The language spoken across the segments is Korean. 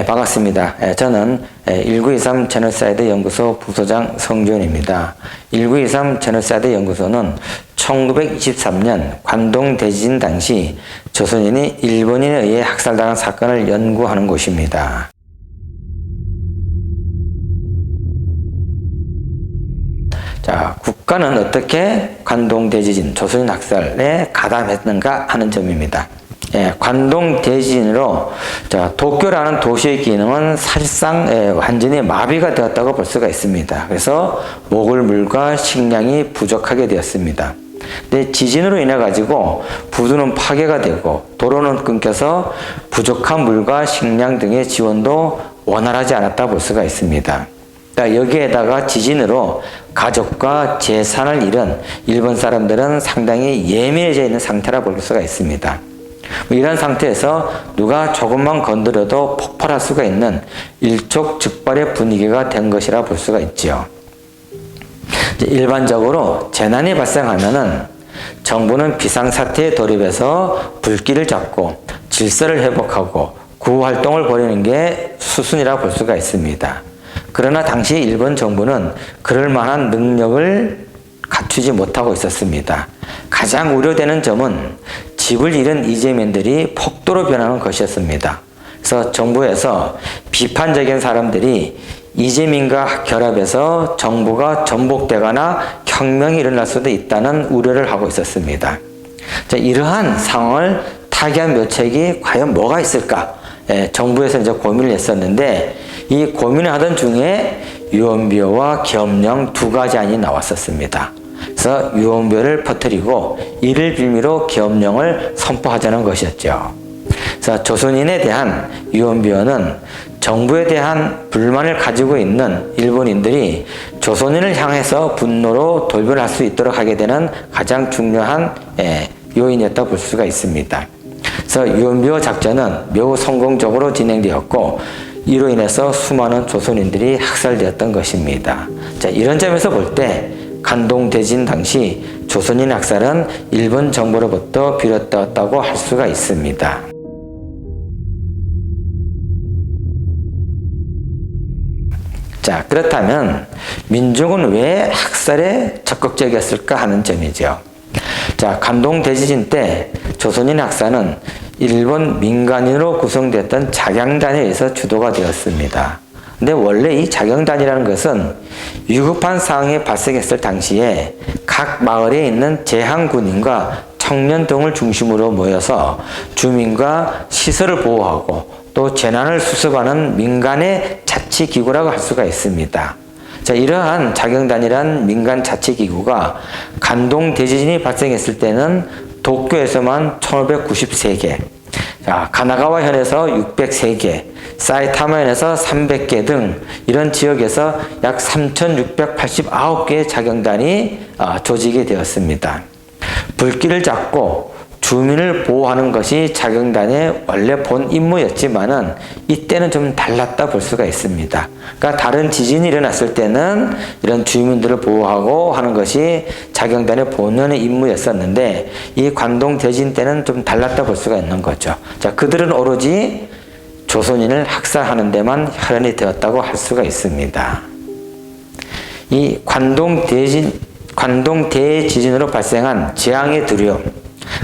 반갑습니다. 저는 1923 제노사이드 연구소 부소장 성주현입니다. 1923 제노사이드 연구소는 1923년 관동 대지진 당시 조선인이 일본인에 의해 학살당한 사건을 연구하는 곳입니다. 자, 국가는 어떻게 관동 대지진, 조선인 학살에 가담했는가 하는 점입니다. 관동 대지진으로 도쿄라는 도시의 기능은 사실상 완전히 마비가 되었다고 볼 수가 있습니다. 그래서 먹을 물과 식량이 부족하게 되었습니다. 근데 지진으로 인해 가지고 부두는 파괴가 되고 도로는 끊겨서 부족한 물과 식량 등의 지원도 원활하지 않았다 볼 수가 있습니다. 여기에다가 지진으로 가족과 재산을 잃은 일본 사람들은 상당히 예민해져 있는 상태라 볼 수가 있습니다. 이런 상태에서 누가 조금만 건드려도 폭발할 수가 있는 일촉즉발의 분위기가 된 것이라 볼 수가 있지요. 일반적으로 재난이 발생하면은 정부는 비상사태에 돌입해서 불길을 잡고 질서를 회복하고 구호활동을 벌이는 게 수순이라 볼 수가 있습니다. 그러나 당시 일본 정부는 그럴 만한 능력을 갖추지 못하고 있었습니다. 가장 우려되는 점은 집을 잃은 이재민들이 폭도로 변하는 것이었습니다. 그래서 정부에서 비판적인 사람들이 이재민과 결합해서 정부가 전복되거나 혁명이 일어날 수도 있다는 우려를 하고 있었습니다. 자, 이러한 상황을 타개한 묘책이 과연 뭐가 있을까? 정부에서 이제 고민을 했었는데 이 고민을 하던 중에 유언비어와 계엄령 두 가지 안이 나왔었습니다. 그래서 유언비어를 퍼뜨리고 이를 빌미로 계엄령을 선포하자는 것이었죠. 그래서 조선인에 대한 유언비어는 정부에 대한 불만을 가지고 있는 일본인들이 조선인을 향해서 분노로 돌변할 수 있도록 하게 되는 가장 중요한 요인이었다 볼 수가 있습니다. 그래서 유언비어 작전은 매우 성공적으로 진행되었고 이로 인해서 수많은 조선인들이 학살되었던 것입니다. 자, 이런 점에서 볼 때 관동 대지진 당시 조선인 학살은 일본 정부로부터 비롯되었다고 할 수가 있습니다. 자, 그렇다면 민중은 왜 학살에 적극적이었을까 하는 점이죠. 자, 관동 대지진 때 조선인 학살은 일본 민간인으로 구성됐던 작영단에 의해서 주도가 되었습니다. 근데 원래 이 작영단이라는 것은 위급한 상황이 발생했을 당시에 각 마을에 있는 제항군인과 청년 등을 중심으로 모여서 주민과 시설을 보호하고 또 재난을 수습하는 민간의 자치기구라고 할 수가 있습니다. 자, 이러한 작영단이란 민간 자치기구가 관동 대지진이 발생했을 때는 도쿄에서만 1593개, 자, 가나가와 현에서 603개, 사이타마 현에서 300개 등 이런 지역에서 약 3689개의 작영단이 조직이 되었습니다. 불길을 잡고 주민을 보호하는 것이 작영단의 원래 본 임무였지만은 이때는 좀 달랐다 볼 수가 있습니다. 그러니까 다른 지진이 일어났을 때는 이런 주민들을 보호하고 하는 것이 작영단의 본연의 임무였었는데 이 관동 대지진 때는 좀 달랐다 볼 수가 있는 거죠. 자, 그들은 오로지 조선인을 학살하는 데만 혈안이 되었다고 할 수가 있습니다. 이 관동 대지진으로 발생한 재앙의 두려움,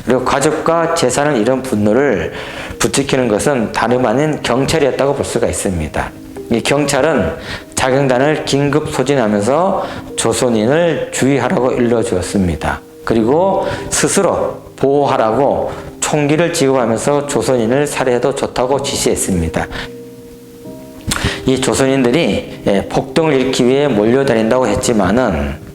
그리고 가족과 재산을 잃은 분노를 부추기는 것은 다름 아닌 경찰이었다고 볼 수가 있습니다. 이 경찰은 작영단을 긴급 소진하면서 조선인을 주의하라고 일러주었습니다. 그리고 스스로 보호하라고 총기를 지급하면서 조선인을 살해해도 좋다고 지시했습니다. 이 조선인들이 폭동을 일으키기 위해 몰려다닌다고 했지만은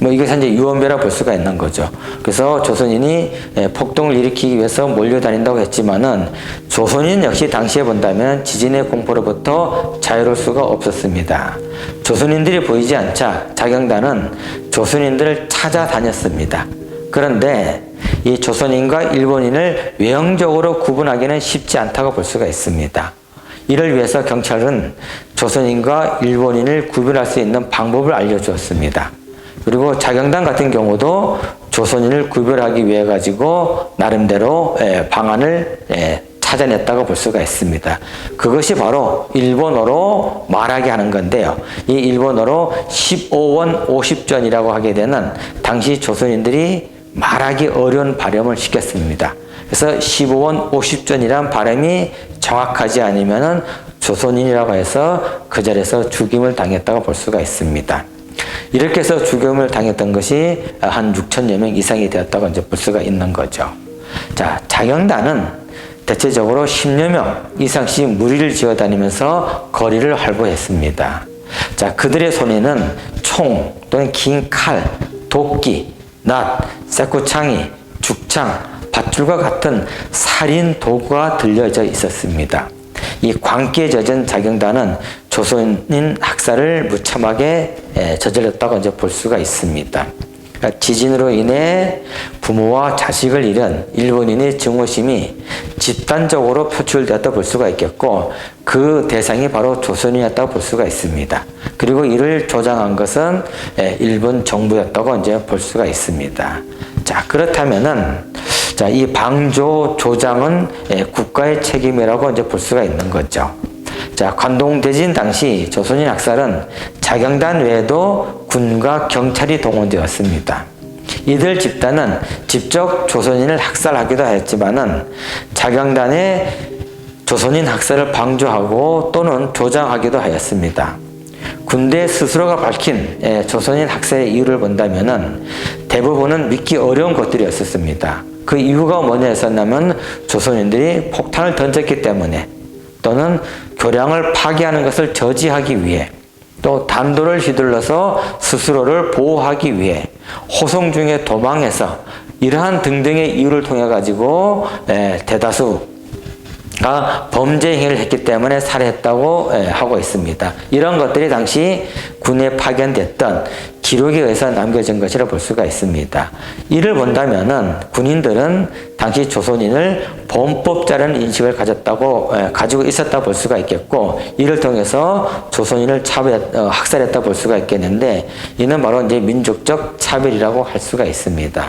이것은 이제 유언비어라 볼 수가 있는 거죠. 그래서 조선인이 폭동을 일으키기 위해서 몰려다닌다고 했지만은 조선인 역시 당시에 본다면 지진의 공포로부터 자유로울 수가 없었습니다. 조선인들이 보이지 않자 작영단은 조선인들을 찾아다녔습니다. 그런데 이 조선인과 일본인을 외형적으로 구분하기는 쉽지 않다고 볼 수가 있습니다. 이를 위해서 경찰은 조선인과 일본인을 구별할 수 있는 방법을 알려주었습니다. 그리고 작영단 같은 경우도 조선인을 구별하기 위해 가지고 나름대로 방안을 찾아냈다고 볼 수가 있습니다. 그것이 바로 일본어로 말하게 하는 건데요. 이 일본어로 15원 50전이라고 하게 되는 당시 조선인들이 말하기 어려운 발음을 시켰습니다. 그래서 15원 50전이란 발음이 정확하지 않으면은 조선인이라고 해서 그 자리에서 죽임을 당했다고 볼 수가 있습니다. 이렇게 해서 죽임을 당했던 것이 한 6천여 명 이상이 되었다고 이제 볼 수가 있는 거죠. 자, 자경단은 대체적으로 10여 명 이상씩 무리를 지어 다니면서 거리를 활보했습니다. 자, 그들의 손에는 총 또는 긴 칼, 도끼, 낫, 쇠구창이, 죽창, 밧줄과 같은 살인 도구가 들려져 있었습니다. 이 광기에 젖은 자경단은 조선인 학살을 무참하게 저질렀다고 이제 볼 수가 있습니다. 그러니까 지진으로 인해 부모와 자식을 잃은 일본인의 증오심이 집단적으로 표출되었다 볼 수가 있겠고, 그 대상이 바로 조선인이었다고 볼 수가 있습니다. 그리고 이를 조장한 것은 일본 정부였다고 이제 볼 수가 있습니다. 자, 그렇다면은 자, 이 방조 조장은 국가의 책임이라고 이제 볼 수가 있는 거죠. 자, 관동대진 당시 조선인 학살은 자경단 외에도 군과 경찰이 동원되었습니다. 이들 집단은 직접 조선인을 학살하기도 하였지만은 자경단의 조선인 학살을 방조하고 또는 조장하기도 하였습니다. 군대 스스로가 밝힌 조선인 학살의 이유를 본다면은 대부분은 믿기 어려운 것들이었습니다. 그 이유가 뭐냐 했었냐면 조선인들이 폭탄을 던졌기 때문에, 또는 교량을 파괴하는 것을 저지하기 위해, 또 단도를 휘둘러서 스스로를 보호하기 위해, 호송 중에 도망해서, 이러한 등등의 이유를 통해 가지고 대다수가 범죄 행위를 했기 때문에 살해했다고 하고 있습니다. 이런 것들이 당시 군에 파견됐던 기록에 의해서 남겨진 것이라 볼 수가 있습니다. 이를 본다면은 군인들은 당시 조선인을 범법자라는 인식을 가지고 있었다 볼 수가 있겠고, 이를 통해서 조선인을 학살했다 볼 수가 있겠는데, 이는 바로 이제 민족적 차별이라고 할 수가 있습니다.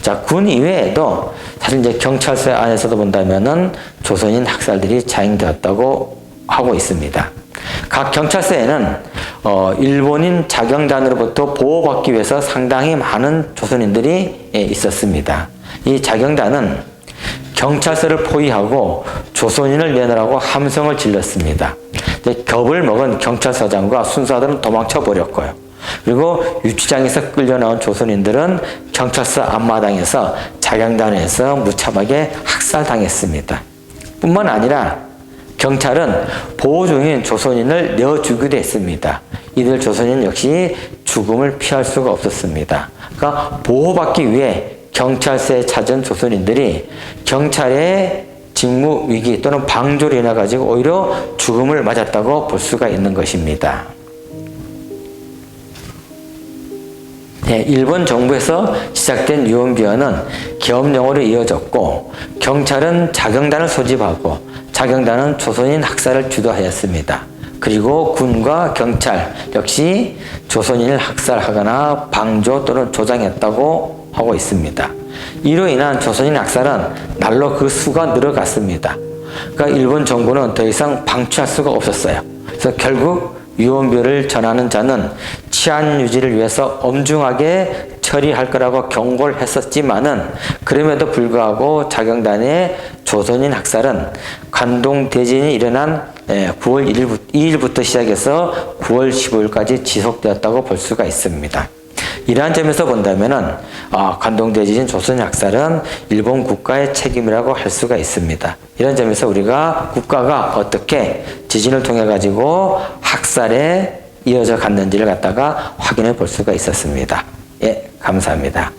자, 군 이외에도 사실 이제 경찰서 안에서도 본다면은 조선인 학살들이 자행되었다고 하고 있습니다. 각 경찰서에는 일본인 자경단으로부터 보호받기 위해서 상당히 많은 조선인들이 있었습니다. 이 자경단은 경찰서를 포위하고 조선인을 내놓으라고 함성을 질렀습니다. 겁을 먹은 경찰서장과 순사들은 도망쳐 버렸고요. 그리고 유치장에서 끌려나온 조선인들은 경찰서 앞마당에서 자경단에서 무참하게 학살당했습니다. 뿐만 아니라 경찰은 보호 중인 조선인을 내어주기도 했습니다. 이들 조선인 역시 죽음을 피할 수가 없었습니다. 그러니까 보호받기 위해 경찰서에 찾은 조선인들이 경찰의 직무 위기 또는 방조로 인해 가지고 오히려 죽음을 맞았다고 볼 수가 있는 것입니다. 일본 정부에서 시작된 유언비어는 계엄령으로 이어졌고, 경찰은 자경단을 소집하고 자경단은 조선인 학살을 주도하였습니다. 그리고 군과 경찰 역시 조선인을 학살하거나 방조 또는 조장했다고 하고 있습니다. 이로 인한 조선인 학살은 날로 그 수가 늘어갔습니다. 그러니까 일본 정부는 더 이상 방치할 수가 없었어요. 그래서 결국 유언비어를 전하는 자는 치안 유지를 위해서 엄중하게 처리할 거라고 경고를 했었지만은, 그럼에도 불구하고 자경단의 조선인 학살은 관동대진이 일어난 9월 2일부터 시작해서 9월 15일까지 지속되었다고 볼 수가 있습니다. 이러한 점에서 본다면은 관동대지진 조선인 학살은 일본 국가의 책임이라고 할 수가 있습니다. 이런 점에서 우리가 국가가 어떻게 지진을 통해 가지고 학살에 이어져 갔는지를 갖다가 확인해 볼 수가 있었습니다. 예, 감사합니다.